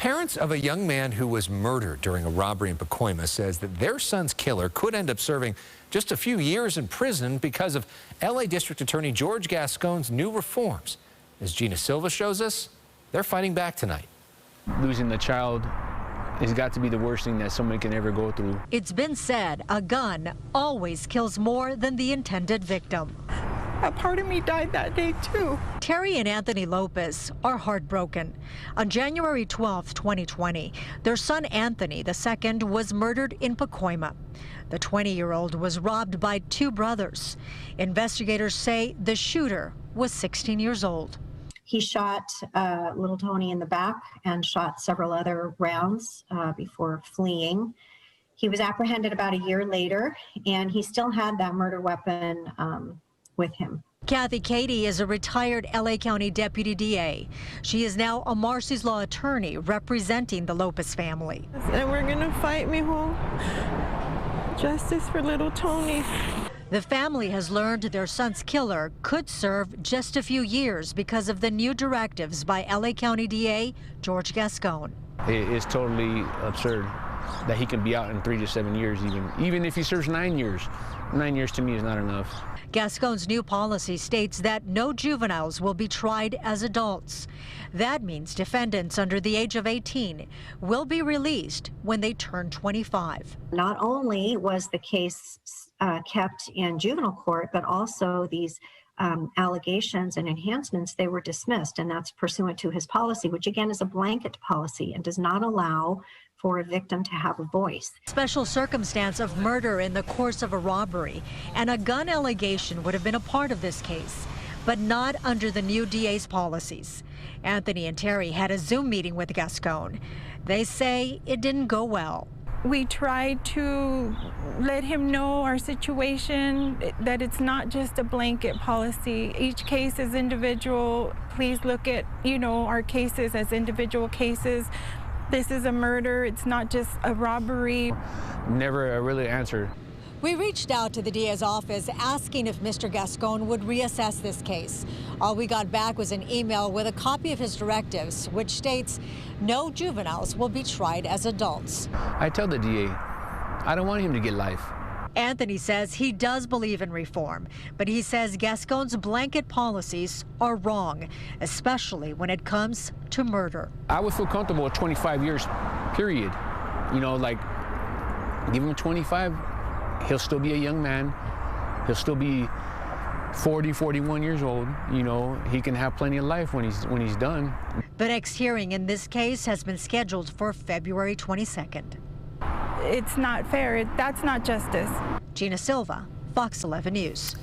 Parents of a young man who was murdered during a robbery in Pacoima says that their son's killer could end up serving just a few years in prison because of L.A. District Attorney George Gascon's new reforms. As Gina Silva shows us, they're fighting back tonight. Losing the child has got to be the worst thing that somebody can ever go through. It's been said a gun always kills more than the intended victim. A part of me died that day, too. Terry and Anthony Lopez are heartbroken. On January 12, 2020, their son Anthony II was murdered in Pacoima. The 20-year-old was robbed by two brothers. Investigators say the shooter was 16 years old. He shot little Tony in the back and shot several other rounds before fleeing. He was apprehended about a year later, and he still had that murder weapon with him. Kathy Cady is a retired LA County Deputy DA. She is now a Marcy's Law attorney representing the Lopez family. And we're gonna fight, mijo. Justice for little Tony. The family has learned their son's killer could serve just a few years because of the new directives by LA County DA George Gascon. It is totally absurd that he can be out in 3 to 7 years even if he serves 9 years. 9 years to me is not enough. Gascon's new policy states that no juveniles will be tried as adults. That means defendants under the age of 18 will be released when they turn 25. Not only was the case kept in juvenile court, but also these allegations and enhancements, they were dismissed, and that's pursuant to his policy, which again is a blanket policy and does not allow for a victim to have a voice. Special circumstance of murder in the course of a robbery and a gun allegation would have been a part of this case, but not under the new DA's policies. Anthony and Terry had a Zoom meeting with Gascon. They say it didn't go well. We tried to let him know our situation, that it's not just a blanket policy. Each case is individual. Please look at, our cases as individual cases. This is a murder. It's not just a robbery. Never really answered. We reached out to the DA's office asking if Mr. Gascon would reassess this case. All we got back was an email with a copy of his directives, which states no juveniles will be tried as adults. I tell the DA, I don't want him to get life. Anthony says he does believe in reform, but he says Gascon's blanket policies are wrong, especially when it comes to murder. I would feel comfortable with 25 years, period. Give him 25, he'll still be a young man. He'll still be 40, 41 years old. He can have plenty of life when he's done. The next hearing in this case has been scheduled for February 22nd. It's not fair. That's not justice. Gina Silva, Fox 11 News.